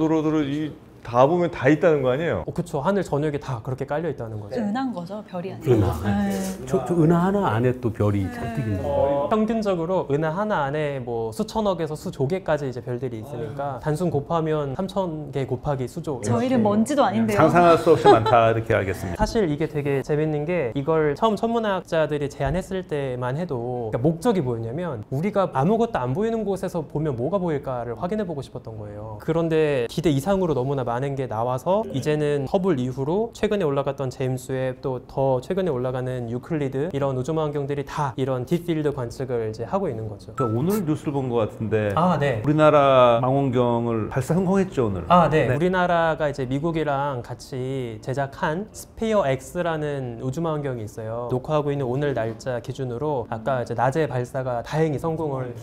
다 보면 다 있다는 거 아니에요? 그쵸. 하늘 전역에 다 그렇게 깔려 있다는 거죠. 은한 거죠, 별이 아니라. 은하. 네. 저 은하 하나 안에 또 별이 잔뜩 있는 거예요. 평균적으로 은하 하나 안에 뭐 수천억에서 수조개까지 이제 별들이 있으니까 단순 곱하면 3,000개 곱하기 수조. 저희는 먼지도 아닌데요. 상상할 수 없이 많다 이렇게 알겠습니다. 사실 이게 되게 재밌는 게 이걸 처음 천문학자들이 제안했을 때만 해도 그러니까 목적이 뭐였냐면 우리가 아무것도 안 보이는 곳에서 보면 뭐가 보일까를 확인해 보고 싶었던 거예요. 그런데 기대 이상으로 너무나 많은 게 나와서 이제는 허블 이후로 최근에 올라갔던 제임스 웹 또 더 최근에 올라가는 유클리드 이런 우주망원경들이 다 이런 딥필드 관측을 이제 하고 있는 거죠. 제가 오늘 뉴스를 본 것 같은데 네. 우리나라 망원경을 발사 성공했죠 오늘. 네. 우리나라가 이제 미국이랑 같이 제작한 스페어 X라는 우주망원경이 있어요. 녹화하고 있는 오늘 날짜 기준으로 아까 이제 낮에 발사가 다행히 성공을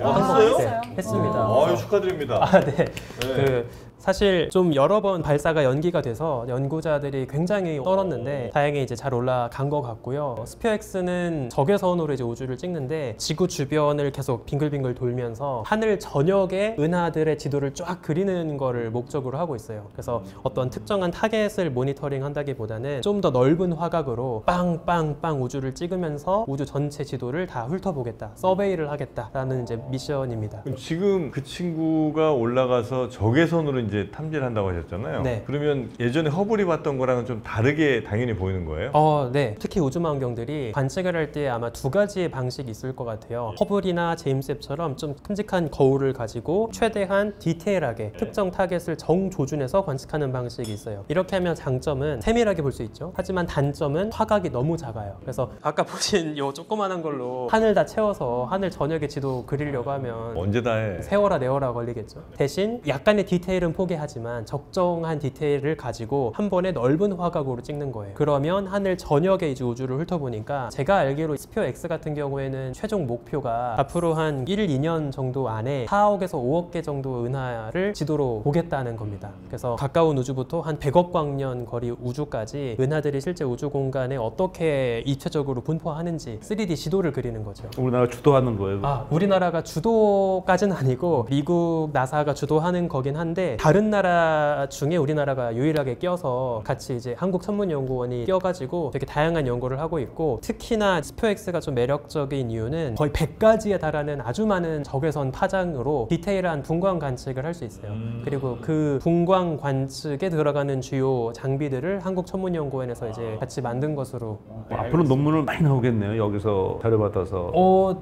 했습니다. 아유 축하드립니다. 네. 사실 좀 여러 번 발사가 연기가 돼서 연구자들이 굉장히 떨었는데 다행히 이제 잘 올라간 것 같고요. 스피어X는 적외선으로 이제 우주를 찍는데 지구 주변을 계속 빙글빙글 돌면서 하늘 전역의 은하들의 지도를 쫙 그리는 거를 목적으로 하고 있어요. 그래서 어떤 특정한 타겟을 모니터링 한다기보다는 좀 더 넓은 화각으로 빵빵빵 우주를 찍으면서 우주 전체 지도를 다 훑어보겠다, 서베이를 하겠다라는 이제 미션입니다. 그럼 지금 그 친구가 올라가서 적외선으로 이제 탐지를 한다고 하셨잖아요. 네. 그러면 예전에 허블이 봤던 거랑은 좀 다르게 당연히 보이는 거예요? 네. 특히 우주망원경들이 관측을 할 때 아마 두 가지의 방식이 있을 것 같아요. 허블이나 제임스 웹처럼 좀 큼직한 거울을 가지고 최대한 디테일하게 특정 타겟을 정조준해서 관측하는 방식이 있어요. 이렇게 하면 장점은 세밀하게 볼 수 있죠. 하지만 단점은 화각이 너무 작아요. 그래서 아까 보신 요 조그만한 걸로 하늘 다 채워서 하늘 전역의 지도 그리려고 하면 언제 다 해? 세월아 네월아 걸리겠죠. 대신 약간의 디테일은 포기하지만 적정한 디테일을 가지고 한 번에 넓은 화각으로 찍는 거예요. 그러면 하늘 전역의 이제 우주를 훑어보니까 제가 알기로 스피어 X 같은 경우에는 최종 목표가 앞으로 한 1, 2년 정도 안에 4억에서 5억 개 정도 은하를 지도로 보겠다는 겁니다. 그래서 가까운 우주부터 한 100억 광년 거리 우주까지 은하들이 실제 우주 공간에 어떻게 입체적으로 분포하는지 3D 지도를 그리는 거죠. 우리나라 주도하는 거예요. 우리나라가 주도까지는 아니고 미국 나사가 주도하는 거긴 한데 다른 나라 중에 우리나라가 유일하게 껴서 같이 이제 한국천문연구원이 껴가지고 되게 다양한 연구를 하고 있고 특히나 스피어X가 좀 매력적인 이유는 거의 100가지에 달하는 아주 많은 적외선 파장으로 디테일한 분광 관측을 할 수 있어요. 그리고 그 분광 관측에 들어가는 주요 장비들을 한국천문연구원에서 이제 같이 만든 것으로 앞으로 논문을 많이 나오겠네요. 여기서 자료받아서.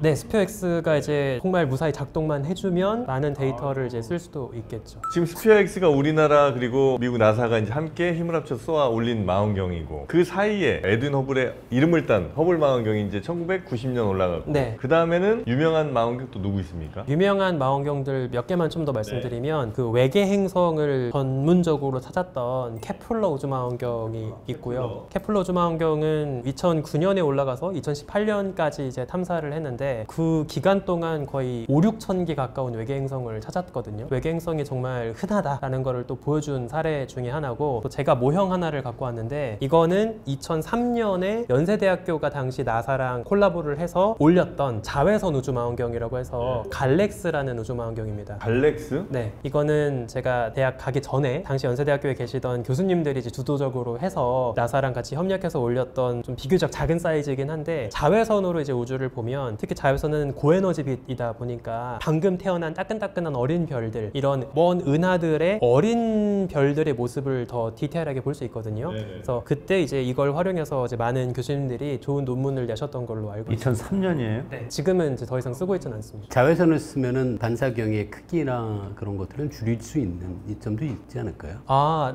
네. 스피어X가 이제 정말 무사히 작동만 해주면 많은 데이터를 이제 쓸 수도 있겠죠. 지금 스피어X가 우리나라 그리고 미국 나사가 이제 함께 힘을 합쳐 쏘아 올린 망원경이고 그 사이에 에드윈 허블의 이름을 딴 허블 망원경이 이제 1990년 올라가고 네. 그 다음에는 유명한 망원경 또 누구 있습니까? 유명한 망원경들 몇 개만 좀 더 말씀드리면 그 외계 행성을 전문적으로 찾았던 케플러 우주망원경이 있고요. 케플러 우주망원경은 2009년에 올라가서 2018년까지 이제 탐사를 했는데 그 기간 동안 거의 5, 6천 개 가까운 외계 행성을 찾았거든요. 외계 행성이 정말 흔하다라는 거를 또 보여준 사례 중에 하나고 또 제가 모형 하나를 갖고 왔는데 이거는 2003년에 연세대학교가 당시 나사랑 콜라보를 해서 올렸던 자외선 우주망원경이라고 해서 갈렉스라는 우주망원경입니다. 갈렉스? 네, 이거는 제가 대학 가기 전에 당시 연세대학교에 계시던 교수님들이 이제 주도적으로 해서 나사랑 같이 협력해서 올렸던 좀 비교적 작은 사이즈이긴 한데 자외선으로 이제 우주를 보면 특히 자외선은 고에너지 빛이다 보니까 방금 태어난 따끈따끈한 어린 별들 이런 먼 은하들의 어린 별들의 모습을 더 디테일하게 볼 수 있거든요. 그래서 그때 이제 이걸 활용해서 이제 많은 교수님들이 좋은 논문을 내셨던 걸로 알고 있습니다. 2003년이에요? 네, 지금은 이제 더 이상 쓰고 있지는 않습니다. 자외선을 쓰면은 반사경의 크기나 그런 것들은 줄일 수 있는 이점도 있지 않을까요?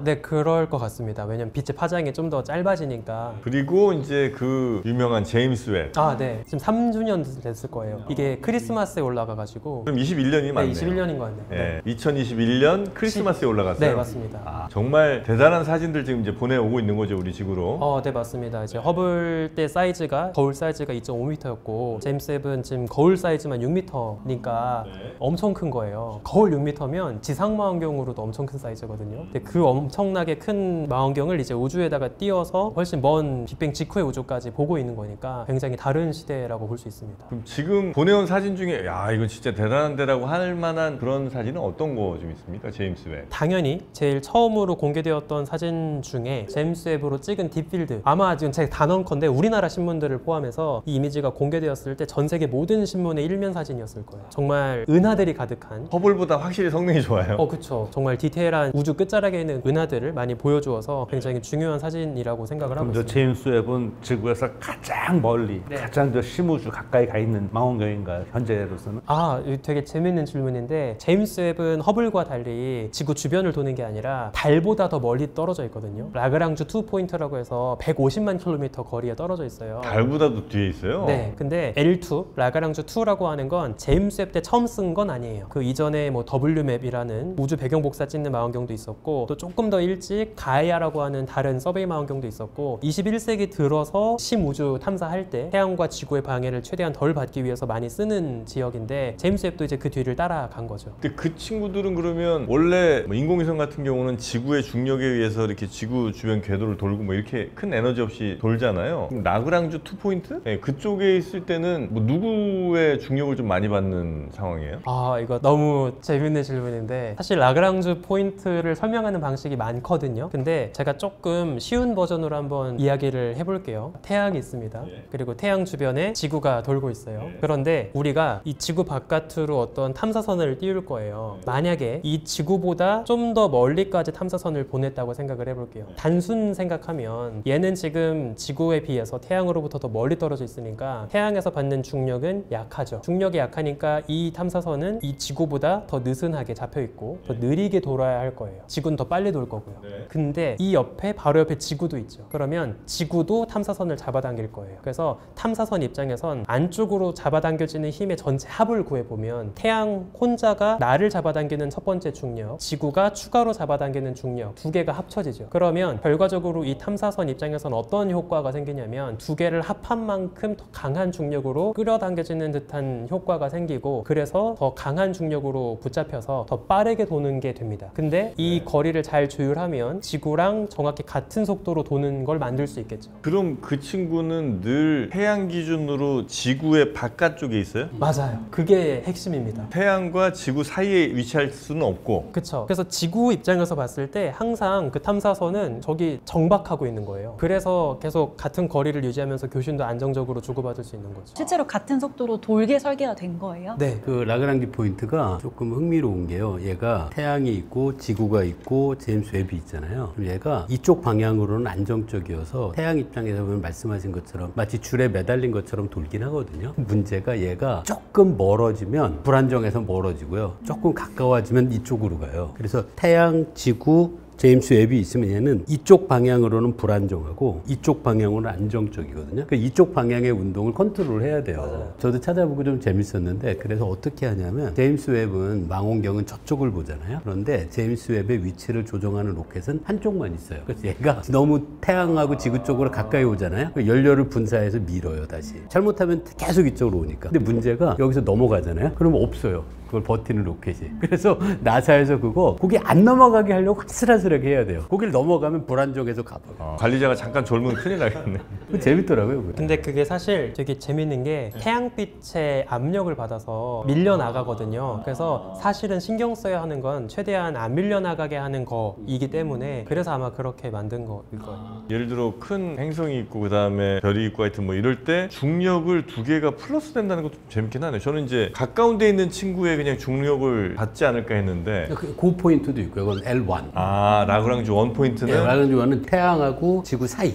네, 그럴 것 같습니다. 왜냐면 빛의 파장이 좀 더 짧아지니까. 그리고 이제 그 유명한 제임스 웹. 네, 지금 3주년 됐을 거예요. 이게 크리스마스에 올라가가지고. 그럼 21년이 맞네요. 네, 21년인 것 같네요. 네. 2021년 크리스마스에 올라갔어요? 네, 맞습니다. 아, 정말 대단한 사진들 지금 이제 보내오고 있는 거죠, 우리 지구로. 네, 맞습니다. 이제 허블 때 사이즈가 거울 사이즈가 2.5m였고 제임스 웹은 지금 거울 사이즈만 6m니까 엄청 큰 거예요. 거울 6m면 지상 망원경으로도 엄청 큰 사이즈거든요. 근데 그 엄청나게 큰 망원경을 이제 우주에다가 띄워서 훨씬 먼 빅뱅 직후의 우주까지 보고 있는 거니까 굉장히 다른 시대라고 볼 수 있습니다. 그럼 지금 보내온 사진 중에 야 이건 진짜 대단한데라고 할 만한 그런 사진은 어떤 거 좀 있습니까, 제임스 웹? 당연히 제일 처음으로 공개되었던 사진 중에 제임스 웹으로 찍은 딥필드, 아마 지금 제가 단언컨대 우리나라 신문들을 포함해서 이 이미지가 공개되었을 때 전 세계 모든 신문의 일면 사진이었을 거예요. 정말 은하들이 가득한, 허블보다 확실히 성능이 좋아요. 그쵸. 정말 디테일한 우주 끝자락에 있는 은하들을 많이 보여주어서 굉장히 중요한 사진이라고 생각을 하고 그럼 저 있습니다. 제임스 웹은 지구에서 가장 멀리, 가장 저 심우주 가까이 가 있는 망원경인가요? 현재로서는? 이거 되게 재밌는 질문인데 제임스 웹은 허블과 달리 지구 주변을 도는 게 아니라 달보다 더 멀리 떨어져 있거든요. 라그랑주 2포인트라고 해서 150만 킬로미터 거리에 떨어져 있어요. 달보다도 뒤에 있어요? 네, 근데 L2, 라그랑주 2라고 하는 건 제임스 웹 때 처음 쓴 건 아니에요. 그 이전에 뭐 WMAP이라는 우주 배경 복사 찍는 망원경도 있었고, 또 조금 더 일찍 가이아라고 하는 다른 서베이 망원경도 있었고, 21세기 들어서 심우주 탐사할 때 태양과 지구의 방해를 최대한 덜 받기 위해서 많이 쓰는 지역인데 제임스 웹도 이제 그 뒤를 따라간 거죠. 근데 그 친구들은 그러면 원래 뭐 인공위성 같은 경우는 지구의 중력에 의해서 이렇게 지구 주변 궤도를 돌고 뭐 이렇게 큰 에너지 없이 돌잖아요. 그럼 라그랑주 2포인트? 네, 그쪽에 있을 때는 뭐 누구의 중력을 좀 많이 받는 상황이에요? 이거 너무 재밌는 질문인데 사실 라그랑주 포인트를 설명하는 방식이 많거든요. 근데 제가 조금 쉬운 버전으로 한번 이야기를 해볼게요. 태양이 있습니다. 그리고 태양 주변에 지구가 돌고 있어요. 그런데 우리가 이 지구 바깥으로 어떤 탐사선을 띄울 거예요. 만약에 이 지구보다 좀 더 멀리까지 탐사선을 보냈다고 생각을 해볼게요. 단순 생각하면 얘는 지금 지구에 비해서 태양으로부터 더 멀리 떨어져 있으니까 태양에서 받는 중력은 약하죠. 중력이 약하니까 이 탐사선은 이 지구보다 더 느슨하게 잡혀 있고 더 느리게 돌아야 할 거예요. 지구는 더 빨리 돌 거고요. 근데 이 옆에 바로 옆에 지구도 있죠. 그러면 지구도 탐사선을 잡아당길 거예요. 그래서 탐사선 입장에선 안쪽으로 잡아당겨지는 힘의 전체 합을 구해보면 태양 혼자가 나를 잡아당기는 첫 번째 중력, 지구가 추가로 잡아당기는 중력 두 개가 합쳐지죠. 그러면 결과적으로 이 탐사선 입장에선 어떤 효과가 생기냐면 두 개를 합한 만큼 더 강한 중력으로 끌어당겨지는 듯한 효과가 생기고, 그래서 더 강한 중력으로 붙잡혀서 더 빠르게 도는 게 됩니다. 근데 이 거리를 잘 조율하면 지구랑 정확히 같은 속도로 도는 걸 만들 수 있겠죠. 그럼 그 친구는 늘 태양 기준으로 지구의 바깥쪽에 있어요? 맞아요. 그게 핵심입니다. 태양과 지구 사이에 위치할 수는 없고. 그쵸. 그래서 지구 입장에서 봤을 때 항상 그 탐사선은 저기 정박하고 있는 거예요. 그래서 계속 같은 거리를 유지하면서 교신도 안정적으로 주고받을 수 있는 거죠. 실제로 같은 속도로 돌게 설계가 된 거예요? 네. 그 라그랑지 포인트가 조금 흥미로운 게요. 얘가 태양이 있고 지구가 있고 제임스 웹이 있잖아요. 그럼 얘가 이쪽 방향으로는 안정적이어서 태양 입장에서 보면 말씀하신 것처럼 마치 줄에 매달린 것처럼 돌긴 하거든요. 문제가 얘가 조금 멀어지면 불안정해서 멀어지고요. 조금 가까워지면 이쪽으로 가요. 그래서 태양, 지구, 제임스 웹이 있으면 얘는 이쪽 방향으로는 불안정하고 이쪽 방향으로는 안정적이거든요. 그러니까 이쪽 방향의 운동을 컨트롤 해야 돼요. 저도 찾아보고 좀 재밌었는데, 그래서 어떻게 하냐면 제임스 웹은 망원경은 저쪽을 보잖아요. 그런데 제임스 웹의 위치를 조정하는 로켓은 한쪽만 있어요. 그래서 얘가 너무 태양하고 지구 쪽으로 가까이 오잖아요. 연료를 분사해서 밀어요, 다시. 잘못하면 계속 이쪽으로 오니까. 근데 문제가 여기서 넘어가잖아요. 그러면 없어요. 그걸 버티는 로켓이. 그래서 나사에서 거기 안 넘어가게 하려고 아슬아슬하게 해야 돼요. 거길 넘어가면 불안정해서 가봐요. 관리자가 잠깐 졸면 큰일 나겠네. 그거 재밌더라고요. 그거. 근데 그게 사실 되게 재밌는 게 태양빛의 압력을 받아서 밀려나가거든요. 그래서 사실은 신경 써야 하는 건 최대한 안 밀려나가게 하는 거이기 때문에, 그래서 아마 그렇게 만든 거일 거예요. 예를 들어 큰 행성이 있고 그 다음에 별이 있고 하여튼 뭐 이럴 때 중력을 두 개가 플러스 된다는 것도 좀 재밌긴 하네요. 저는 이제 가까운 데 있는 친구의 그냥 중력을 받지 않을까 했는데 그 포인트도 있고요. 그건 L1. 라그랑주 원 포인트는 라그랑지 1은 태양하고 지구 사이.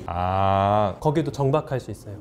거기도 정박할 수 있어요.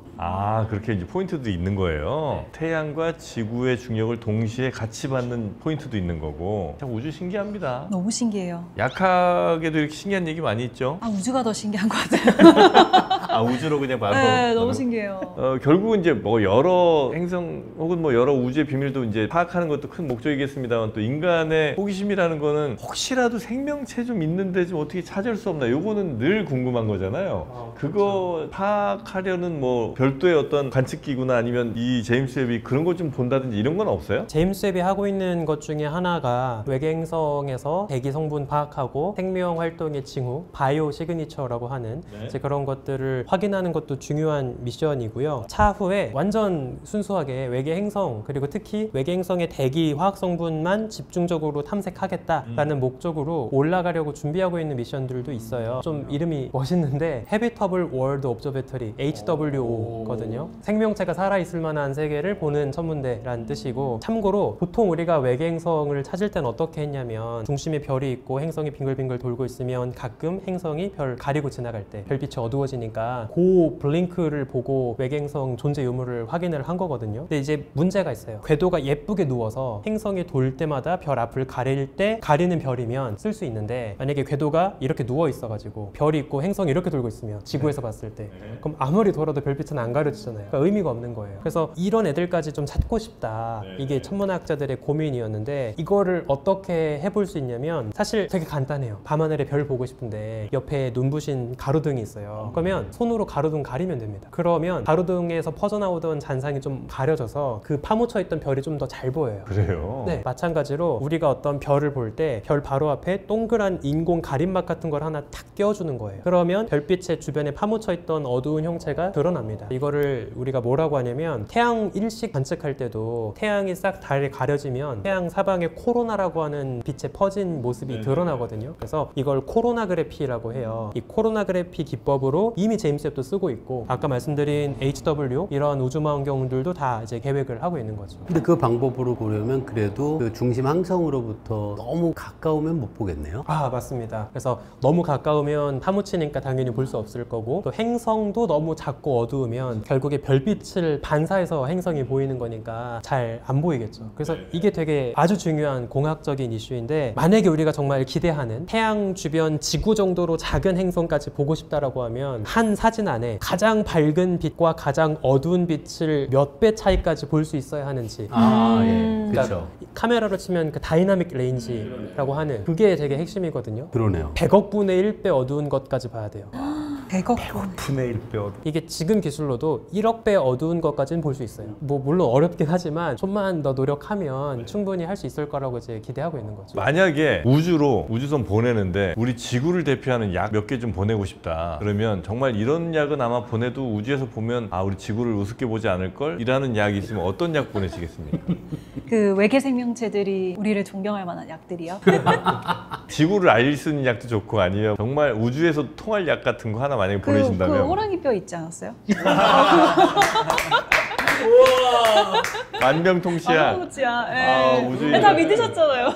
그렇게 이제 포인트도 있는 거예요. 태양과 지구의 중력을 동시에 같이 받는 포인트도 있는 거고. 참 우주 신기합니다. 너무 신기해요. 약하게도 이렇게 신기한 얘기 많이 있죠. 우주가 더 신기한 것 같아요. 우주로 그냥 바로. 네, 너무 신기해요. 결국은 이제 뭐 여러 행성 혹은 뭐 여러 우주의 비밀도 이제 파악하는 것도 큰 목적이겠습니다만 또 인간의 호기심이라는 거는 혹시라도 생명체 좀 있는데 좀 어떻게 찾을 수 없나 요거는 늘 궁금한 거잖아요. 그거 파악하려는 뭐 별도의 어떤 관측기구나 아니면 이 제임스 웹이 그런 거 좀 본다든지 이런 건 없어요? 제임스 웹이 하고 있는 것 중에 하나가 외계행성에서 대기 성분 파악하고 생명 활동의 징후, 바이오 시그니처라고 하는 이제 그런 것들을 확인하는 것도 중요한 미션이고요. 차후에 완전 순수하게 외계행성 그리고 특히 외계행성의 대기 화학 성분만 집중적으로 탐색하겠다라는 목적으로 올라가려고 준비하고 있는 미션들도 있어요. 좀 이름이 멋있는데 Habitable World Observatory HWO거든요. 생명체가 살아있을 만한 세계를 보는 천문대라는 뜻이고, 참고로 보통 우리가 외계행성을 찾을 땐 어떻게 했냐면 중심에 별이 있고 행성이 빙글빙글 돌고 있으면 가끔 행성이 별 가리고 지나갈 때 별빛이 어두워지니까 그 블링크를 보고 외계행성 존재 유무를 확인을 한 거거든요. 근데 이제 문제가 있어요. 궤도가 예쁘게 누워서 행성이 돌 때마다 별 앞을 가릴 때 가리는 별이면 쓸 수 있는데, 만약에 궤도가 이렇게 누워 있어가지고 별이 있고 행성이 이렇게 돌고 있으면 지구에서 봤을 때 그럼 아무리 돌아도 별빛은 안 가려지잖아요. 그러니까 의미가 없는 거예요. 그래서 이런 애들까지 좀 찾고 싶다. 이게 천문학자들의 고민이었는데, 이거를 어떻게 해볼 수 있냐면 사실 되게 간단해요. 밤하늘에 별 보고 싶은데 옆에 눈부신 가로등이 있어요. 그러면 손으로 가로등 가리면 됩니다. 그러면 가로등에서 퍼져나오던 잔상이 좀 가려져서 그 파묻혀 있던 별이 좀 더 잘 보여요. 그래요? 네, 마찬가지로 우리가 어떤 별을 볼 때 별 바로 앞에 동그란 인공 가림막 같은 걸 하나 탁 끼워주는 거예요. 그러면 별빛의 주변에 파묻혀 있던 어두운 형체가 드러납니다. 이거를 우리가 뭐라고 하냐면, 태양 일식 관측할 때도 태양이 싹 달에 가려지면 태양 사방에 코로나라고 하는 빛의 퍼진 모습이 드러나거든요. 그래서 이걸 코로나그래피라고 해요. 이 코로나그래피 기법으로 이미 제임스 웹도 쓰고 있고, 아까 말씀드린 HW 이런 우주망원경들도 다 이제 계획을 하고 있는 거죠. 근데 그 방법으로 보려면 그래도 그 중심 항성으로부터 너무 가까우면 못 보겠네요. 아, 맞습니다. 그래서 너무 가까우면 파묻히니까 당연히 볼 수 없을 거고, 또 행성도 너무 작고 어두우면 결국에 별빛을 반사해서 행성이 보이는 거니까 잘 안 보이겠죠. 그래서 이게 되게 아주 중요한 공학적인 이슈인데, 만약에 우리가 정말 기대하는 태양 주변 지구 정도로 작은 행성까지 보고 싶다라고 하면 한 사진 안에 가장 밝은 빛과 가장 어두운 빛을 몇 배 차이까지 볼 수 있어야 하는지. 예. 그렇죠. 카메라로 치면 그 다이나믹 레인지라고 하는 그게 되게 핵심이거든요. 그러네요. 100억 분의 1배 어두운 것까지 봐야 돼요. 100억 분의 1뼈. 이게 지금 기술로도 1억 배 어두운 것까지는 볼 수 있어요. 뭐 물론 어렵긴 하지만 좀만 더 노력하면 충분히 할 수 있을 거라고 이제 기대하고 있는 거죠. 만약에 우주로 우주선 보내는데 우리 지구를 대표하는 약 몇 개 좀 보내고 싶다. 그러면 정말 이런 약은 아마 보내도 우주에서 보면 아 우리 지구를 우습게 보지 않을 걸 이라는 약이 있으면 어떤 약 보내시겠습니까? 그 외계 생명체들이 우리를 존경할 만한 약들이요? 지구를 알릴 수 있는 약도 좋고, 아니면 정말 우주에서 통할 약 같은 거 하나 만약에 보내신다면 그 호랑이 뼈 있지 않았어요? 만병통치약. 우주인. 다 믿으셨잖아요.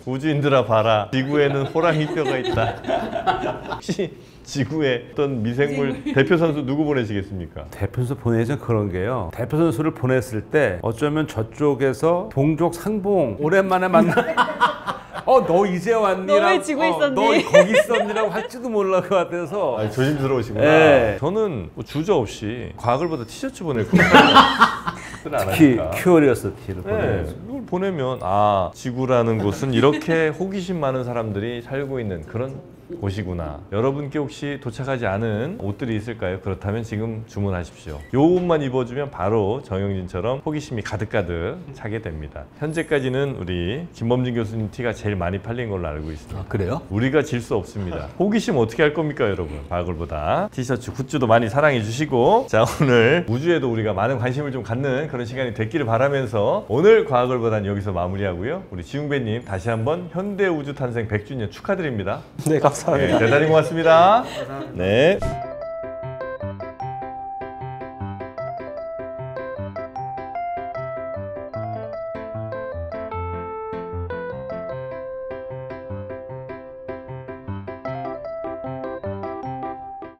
우주인들아 봐라, 지구에는 호랑이 뼈가 있다. 혹시 지구에 어떤 미생물 대표 선수 누구 보내시겠습니까? 대표 선수 보내자면 그런 게요. 대표 선수를 보냈을 때 어쩌면 저쪽에서 동족 상봉 오랜만에 만나. 너 이제 왔니라. 너 왜 지구에 있었니? 너 거기 있었니라고 할지도 몰랄 것 같아서. 아니, 조심스러우시구나. 네. 저는 뭐 주저없이 과학을 보다 티셔츠 보낼 거예요. 특히 큐어리어스티를 보내요. 네, 이걸 보내면 아 지구라는 곳은 이렇게 호기심 많은 사람들이 살고 있는 그런 곳이구나. 여러분께 혹시 도착하지 않은 옷들이 있을까요? 그렇다면 지금 주문하십시오. 요 옷만 입어주면 바로 정영진처럼 호기심이 가득가득 차게 됩니다. 현재까지는 우리 김범진 교수님 티가 제일 많이 팔린 걸로 알고 있습니다. 아, 그래요? 우리가 질 수 없습니다. 호기심 어떻게 할 겁니까, 여러분? 과학을 보다 티셔츠, 굿즈도 많이 사랑해 주시고, 자, 오늘 우주에도 우리가 많은 관심을 좀 갖는 그런 시간이 됐기를 바라면서 오늘 과학을 보단 여기서 마무리하고요. 우리 지웅배님 다시 한번 현대 우주 탄생 100주년 축하드립니다. 네, 감사합니다. 네, 대단히 고맙습니다. 네.